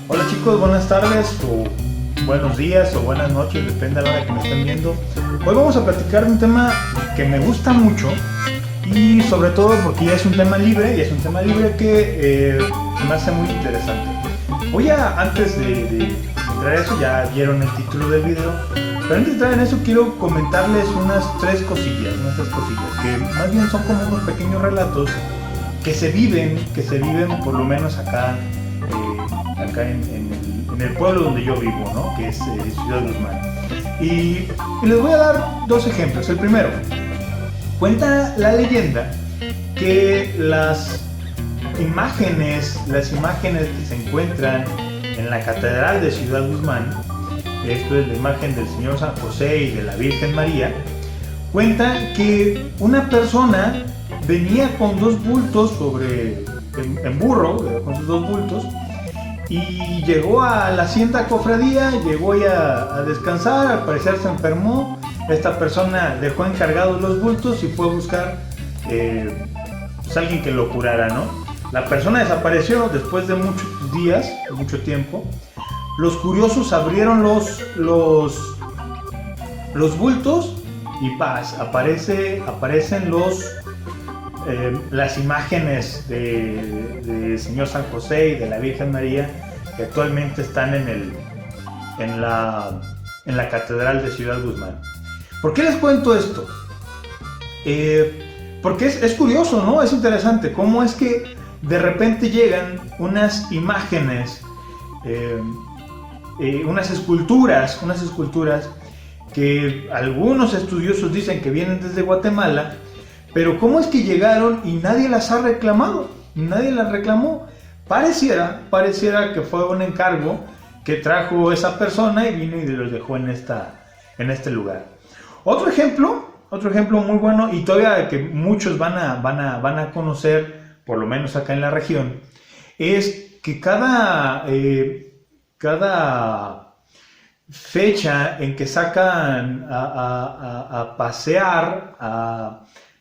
Hola chicos, buenas tardes o buenos días o buenas noches, depende de la hora que me estén viendo. Hoy vamos a platicar de un tema que me gusta mucho y sobre todo porque ya es un tema libre y es un tema libre que me hace muy interesante. Antes de entrar a eso, ya vieron el título del video, pero antes de entrar en eso quiero comentarles unas tres cosillas, que más bien son como unos pequeños relatos que se viven por lo menos acá en el pueblo donde yo vivo, ¿no? Que es Ciudad Guzmán. Y les voy a dar dos ejemplos. El primero, cuenta la leyenda que las imágenes que se encuentran en la catedral de Ciudad Guzmán, esto es la imagen del Señor San José y de la Virgen María, cuenta que una persona venía con dos bultos en burro, con sus dos bultos, y llegó a la hacienda cofradía, llegó a descansar, al parecer se enfermó, esta persona dejó encargados los bultos y fue a buscar alguien que lo curara, ¿no? La persona desapareció después de muchos días, mucho tiempo. Los curiosos abrieron los bultos y aparecen las imágenes de Señor San José y de la Virgen María que actualmente están en la Catedral de Ciudad Guzmán. ¿Por qué les cuento esto? Porque es curioso, ¿no? Es interesante cómo es que de repente llegan unas imágenes, unas esculturas que algunos estudiosos dicen que vienen desde Guatemala. Pero ¿cómo es que llegaron y nadie las ha reclamado? Nadie las reclamó. Pareciera que fue un encargo que trajo esa persona y vino y los dejó en este lugar. Otro ejemplo muy bueno y todavía que muchos van a conocer, por lo menos acá en la región, es que cada fecha en que sacan a pasear,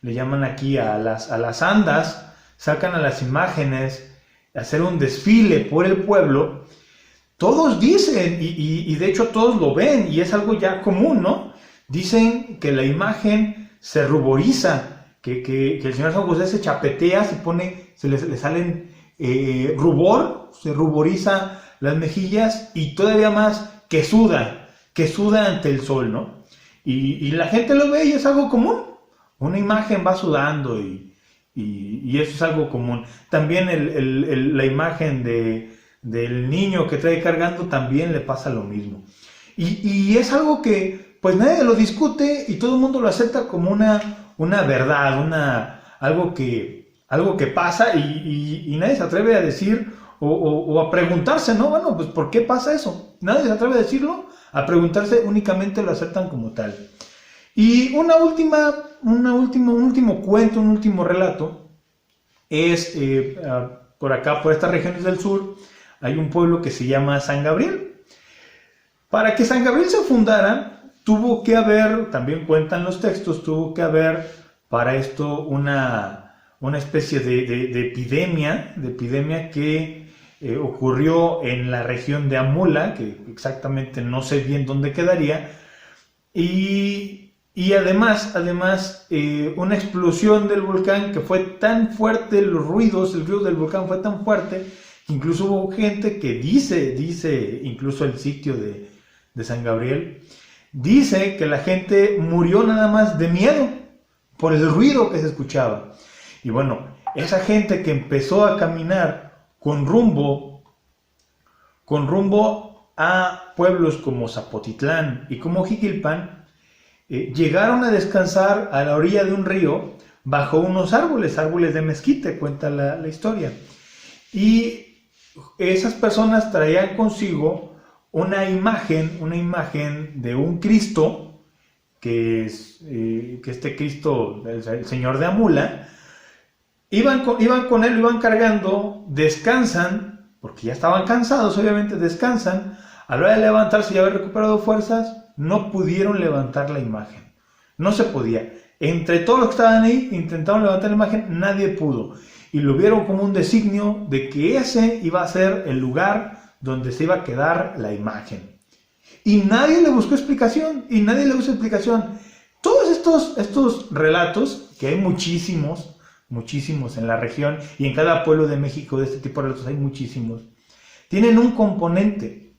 le llaman aquí a las andas, sacan a las imágenes, a hacer un desfile por el pueblo, todos dicen, y de hecho todos lo ven, y es algo ya común, ¿no? Dicen que la imagen se ruboriza, que el Señor San José se chapetea, se le salen rubor, se ruboriza las mejillas, y todavía más que suda ante el sol, ¿no? Y la gente lo ve y es algo común. Una imagen va sudando y eso es algo común. También la imagen del niño que trae cargando también le pasa lo mismo. Y es algo que pues nadie lo discute y todo el mundo lo acepta como una verdad, algo que pasa y nadie se atreve a decir o a preguntarse, ¿no? Bueno, pues ¿por qué pasa eso? Nadie se atreve a decirlo, a preguntarse, únicamente lo aceptan como tal. Y un último cuento, un último relato, es por acá, por estas regiones del sur, hay un pueblo que se llama San Gabriel. Para que San Gabriel se fundara, tuvo que haber, también cuentan los textos, tuvo que haber para esto una especie de epidemia que ocurrió en la región de Amula, que exactamente no sé bien dónde quedaría, y además una explosión del volcán que fue tan fuerte, el ruido del volcán fue tan fuerte, que incluso hubo gente que dice incluso el sitio de San Gabriel, dice que la gente murió nada más de miedo por el ruido que se escuchaba. Y bueno, esa gente que empezó a caminar con rumbo a pueblos como Zapotitlán y como Jiquilpan, llegaron a descansar a la orilla de un río bajo unos árboles de mezquite, cuenta la historia. Y esas personas traían consigo una imagen de un Cristo, que este Cristo, el Señor de Amula. Iban con él, lo iban cargando, descansan, porque ya estaban cansados, obviamente descansan. A la hora de levantarse y haber recuperado fuerzas, no pudieron levantar la imagen. No se podía. Entre todos los que estaban ahí, intentaron levantar la imagen, nadie pudo. Y lo vieron como un designio de que ese iba a ser el lugar donde se iba a quedar la imagen. Y nadie le buscó explicación, Todos estos relatos, que hay muchísimos en la región, y en cada pueblo de México de este tipo de relatos hay muchísimos, tienen un componente,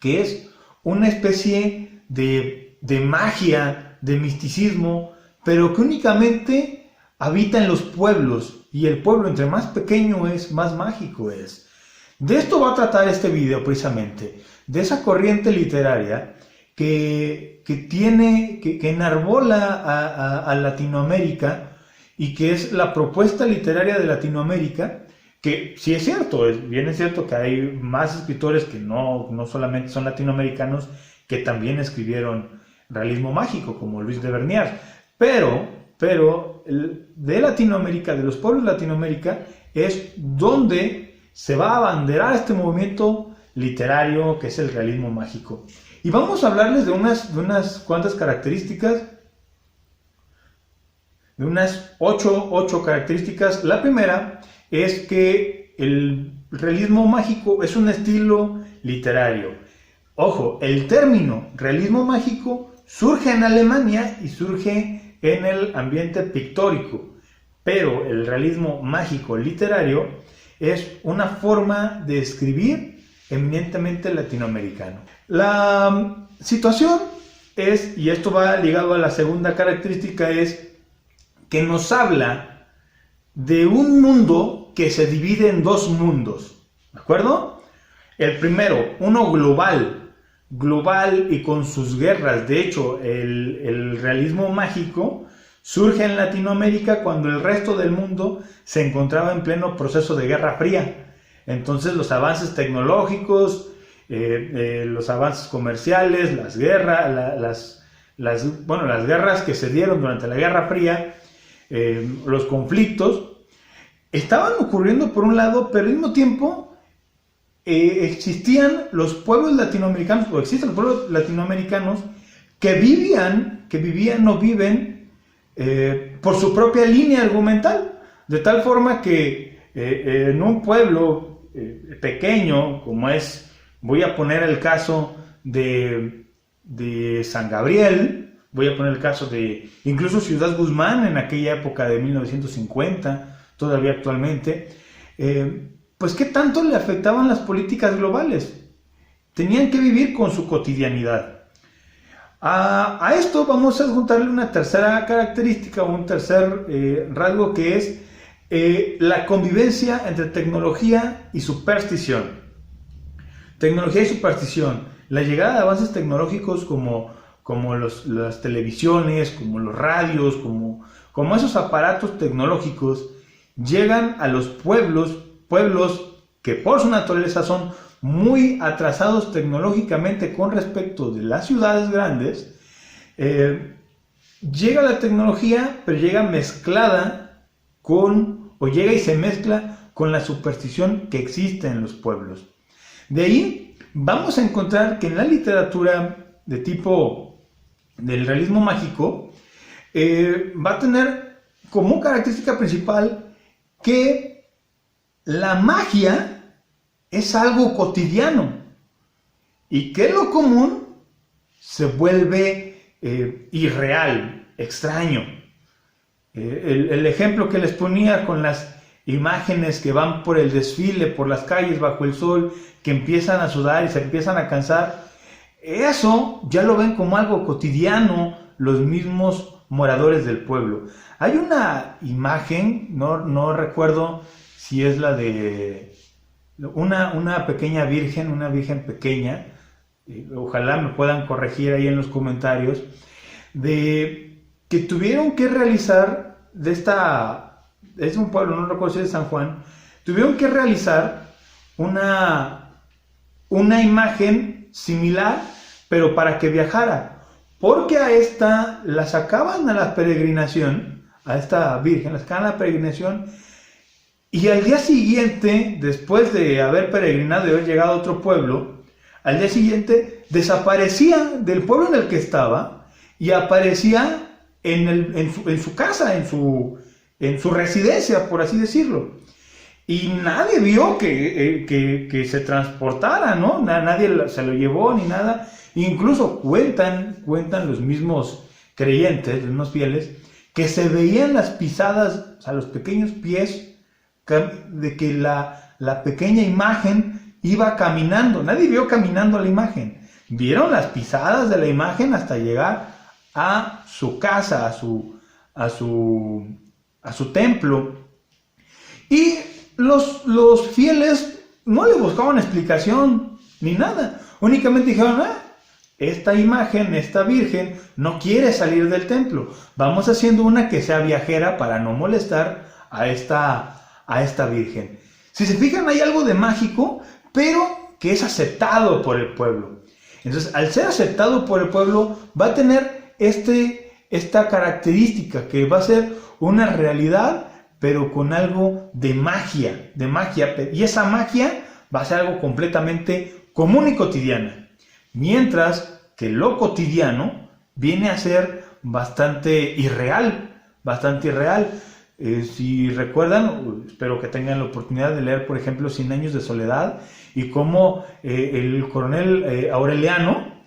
que es una especie de magia, de misticismo, pero que únicamente habita en los pueblos, y el pueblo entre más pequeño es, más mágico es. De esto va a tratar este video precisamente, de esa corriente literaria que enarbola a Latinoamérica, y que es la propuesta literaria de Latinoamérica, que sí es cierto, bien es cierto que hay más escritores que no solamente son latinoamericanos, que también escribieron realismo mágico, como Luis de Bernier, pero de Latinoamérica, de los pueblos de Latinoamérica, es donde se va a abanderar este movimiento literario que es el realismo mágico. Y vamos a hablarles de unas cuantas características, de unas 8 características. La primera es que el realismo mágico es un estilo literario. Ojo, el término realismo mágico surge en Alemania y surge en el ambiente pictórico, pero el realismo mágico literario es una forma de escribir eminentemente latinoamericano. La situación es, y esto va ligado a la segunda característica, es que nos habla de un mundo que se divide en dos mundos, ¿de acuerdo? El primero, uno global y con sus guerras. De hecho, el realismo mágico surge en Latinoamérica cuando el resto del mundo se encontraba en pleno proceso de Guerra Fría. Entonces los avances tecnológicos, los avances comerciales, las guerras, las guerras que se dieron durante la Guerra Fría, los conflictos, estaban ocurriendo por un lado, pero al mismo tiempo existían los pueblos latinoamericanos, o existen los pueblos latinoamericanos que vivían o viven por su propia línea argumental, de tal forma que en un pueblo pequeño, como es, voy a poner el caso de San Gabriel, voy a poner el caso de incluso Ciudad Guzmán en aquella época de 1950, todavía actualmente, pues qué tanto le afectaban las políticas globales. Tenían que vivir con su cotidianidad. A esto vamos a juntarle una tercera característica, un tercer rasgo, que es la convivencia entre tecnología y superstición. Tecnología y superstición. La llegada de avances tecnológicos como las televisiones, como los radios, como esos aparatos tecnológicos, llegan a los pueblos que por su naturaleza son muy atrasados tecnológicamente con respecto de las ciudades grandes. Llega la tecnología, pero llega mezclada llega y se mezcla con la superstición que existe en los pueblos. De ahí vamos a encontrar que en la literatura de tipo del realismo mágico va a tener como característica principal que la magia es algo cotidiano y que lo común se vuelve irreal, extraño. El ejemplo que les ponía con las imágenes que van por el desfile, por las calles bajo el sol, que empiezan a sudar y se empiezan a cansar, eso ya lo ven como algo cotidiano los mismos moradores del pueblo. Hay una imagen, no recuerdo si es la de una pequeña virgen, una virgen pequeña, ojalá me puedan corregir ahí en los comentarios, de que tuvieron que realizar es un pueblo, no recuerdo si es de San Juan, tuvieron que realizar una imagen similar, pero para que viajara, porque a esta la sacaban a la peregrinación, a esta virgen la sacaban a la peregrinación, y al día siguiente, después de haber peregrinado y haber llegado a otro pueblo, al día siguiente desaparecía del pueblo en el que estaba y aparecía en su casa, en su residencia, por así decirlo. y nadie vio que se transportara, ¿no? Nadie se lo llevó ni nada. Incluso cuentan los mismos creyentes, los mismos fieles, que se veían las pisadas, o sea, los pequeños pies de que la pequeña imagen iba caminando. Nadie vio caminando la imagen. Vieron las pisadas de la imagen hasta llegar a su casa, a su templo. Y los fieles no le buscaban explicación ni nada. Únicamente dijeron, esta imagen, esta virgen, no quiere salir del templo. Vamos haciendo una que sea viajera para no molestar a esta virgen. Si se fijan, hay algo de mágico, pero que es aceptado por el pueblo. Entonces, al ser aceptado por el pueblo, va a tener esta característica, que va a ser una realidad, pero con algo de magia, y esa magia va a ser algo completamente común y cotidiana. Mientras que lo cotidiano viene a ser bastante irreal. Si recuerdan, espero que tengan la oportunidad de leer, por ejemplo, 100 años de soledad, y cómo el coronel Aureliano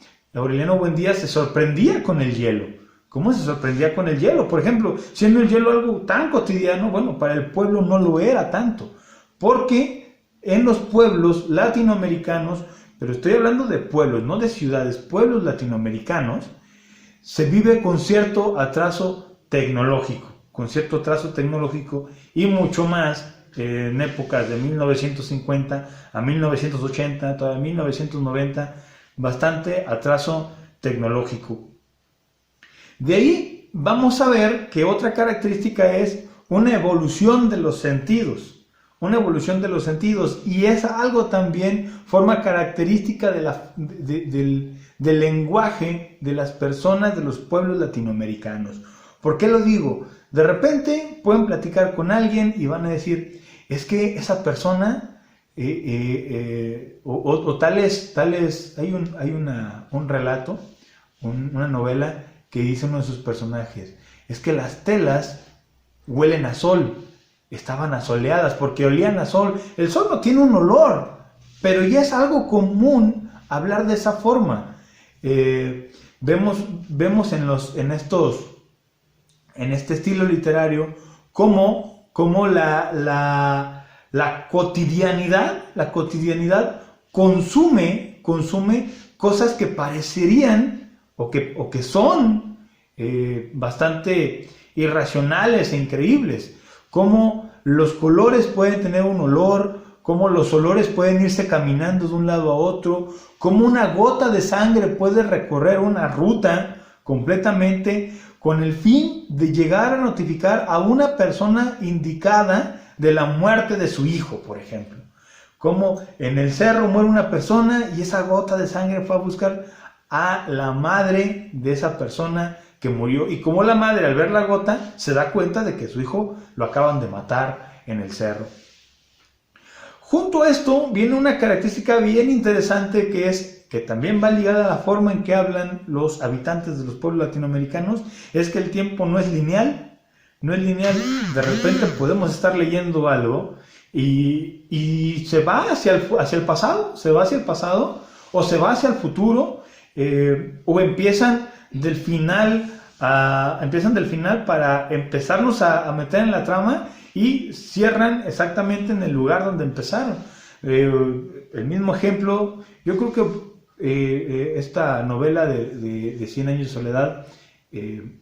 Buendía se sorprendía con el hielo. ¿Cómo se sorprendía con el hielo? Por ejemplo, siendo el hielo algo tan cotidiano, bueno, para el pueblo no lo era tanto, porque en los pueblos latinoamericanos, pero estoy hablando de pueblos, no de ciudades, pueblos latinoamericanos, se vive con cierto atraso tecnológico, y mucho más en épocas de 1950 a 1980, todavía 1990, bastante atraso tecnológico. De ahí vamos a ver que otra característica es una evolución de los sentidos. Y es algo también, forma característica del lenguaje de las personas de los pueblos latinoamericanos. ¿Por qué lo digo? De repente pueden platicar con alguien y van a decir, es que esa persona, hay un relato, una novela que dice uno de sus personajes, es que las telas huelen a sol, estaban asoleadas porque olían a sol. El sol no tiene un olor, pero ya es algo común hablar de esa forma. Vemos en este estilo literario cómo la cotidianidad consume cosas que parecerían o que son bastante irracionales e increíbles. Cómo los colores pueden tener un olor, cómo los olores pueden irse caminando de un lado a otro, cómo una gota de sangre puede recorrer una ruta completamente con el fin de llegar a notificar a una persona indicada de la muerte de su hijo, por ejemplo. Como en el cerro muere una persona y esa gota de sangre fue a buscar a la madre de esa persona que murió, y como la madre, al ver la gota, se da cuenta de que su hijo lo acaban de matar en el cerro. Junto a esto viene una característica bien interesante, que también va ligada a la forma en que hablan los habitantes de los pueblos latinoamericanos, es que el tiempo no es lineal. De repente podemos estar leyendo algo y se va hacia el pasado, o se va hacia el futuro, o empiezan del final para empezarnos a meter en la trama, y cierran exactamente en el lugar donde empezaron. El mismo ejemplo, yo creo que esta novela de 100 años de soledad,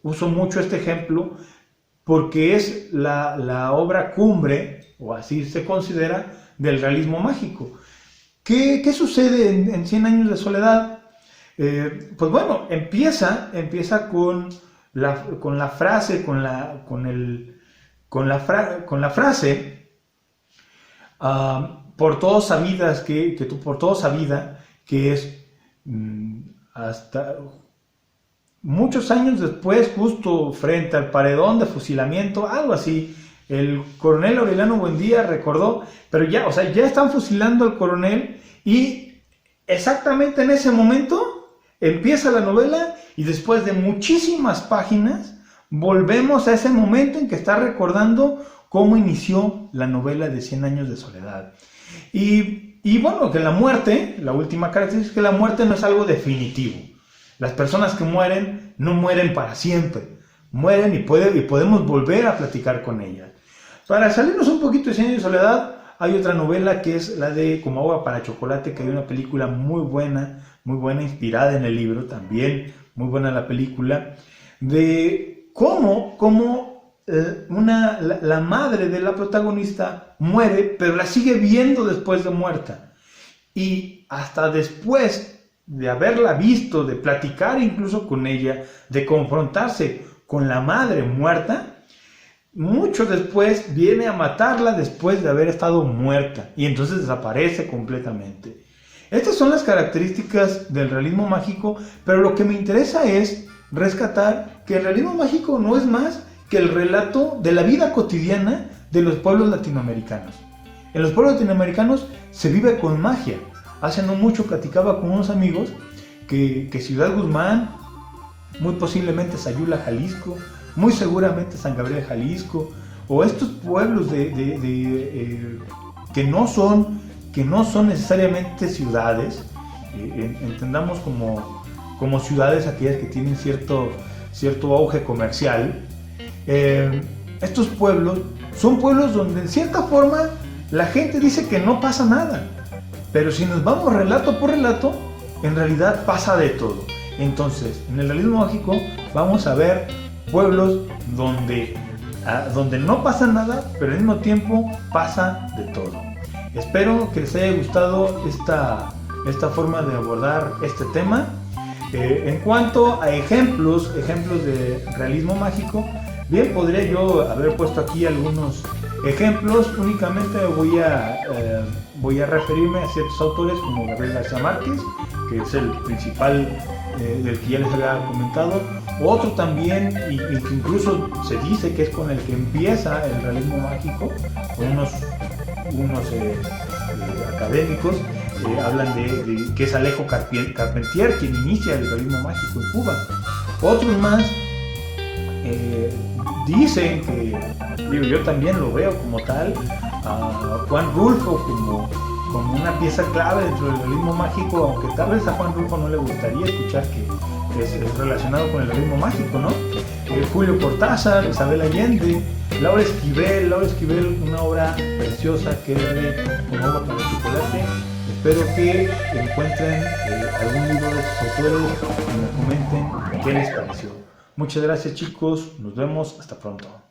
uso mucho este ejemplo porque es la obra cumbre, o así se considera, del realismo mágico. ¿Qué sucede en 100 años de soledad? Pues bueno, empieza con la frase, por todos sabidas, que tú por todos sabida, que es hasta muchos años después, justo frente al paredón de fusilamiento, algo así. El coronel Aureliano Buendía recordó, pero ya están fusilando al coronel, y exactamente en ese momento empieza la novela, y después de muchísimas páginas volvemos a ese momento en que está recordando cómo inició la novela de 100 años de soledad. Y bueno, que la muerte, la última característica es que la muerte no es algo definitivo. Las personas que mueren no mueren para siempre, mueren y podemos volver a platicar con ellas. Para salirnos un poquito de 100 años de soledad, hay otra novela que es la de Como agua para chocolate, que hay una película muy buena, inspirada en el libro también, muy buena la película, de cómo la madre de la protagonista muere, pero la sigue viendo después de muerta. Y hasta después de haberla visto, de platicar incluso con ella, de confrontarse con la madre muerta, mucho después viene a matarla después de haber estado muerta y entonces desaparece completamente. Estas son las características del realismo mágico, pero lo que me interesa es rescatar que el realismo mágico no es más que el relato de la vida cotidiana de los pueblos latinoamericanos. En los pueblos latinoamericanos se vive con magia. Hace no mucho platicaba con unos amigos que Ciudad Guzmán, muy posiblemente Sayula, Jalisco, muy seguramente San Gabriel, Jalisco, o estos pueblos que no son necesariamente ciudades, entendamos como ciudades aquellas que tienen cierto auge comercial. Estos pueblos son pueblos donde en cierta forma la gente dice que no pasa nada, pero si nos vamos relato por relato, en realidad pasa de todo. Entonces, en el realismo mágico vamos a ver pueblos donde no pasa nada, pero al mismo tiempo pasa de todo. Espero que les haya gustado esta forma de abordar este tema. En cuanto a ejemplos de realismo mágico, bien podría yo haber puesto aquí algunos ejemplos. Únicamente voy a referirme a ciertos autores como Gabriel García Márquez, que es el principal del que ya les había comentado. Otro también, y que incluso se dice que es con el que empieza el realismo mágico, con unos académicos hablan de que es Alejo Carpentier quien inicia el realismo mágico en Cuba. Otros más dicen que, yo también lo veo como tal, a Juan Rulfo como una pieza clave dentro del realismo mágico, aunque tal vez a Juan Rulfo no le gustaría escuchar que es relacionado con el realismo mágico, ¿no? Julio Cortázar, Isabel Allende, Laura Esquivel, una obra preciosa que es la de Como agua para chocolate. Espero que encuentren algún libro de estos autores y me comenten qué les pareció. Muchas gracias, chicos, nos vemos, hasta pronto.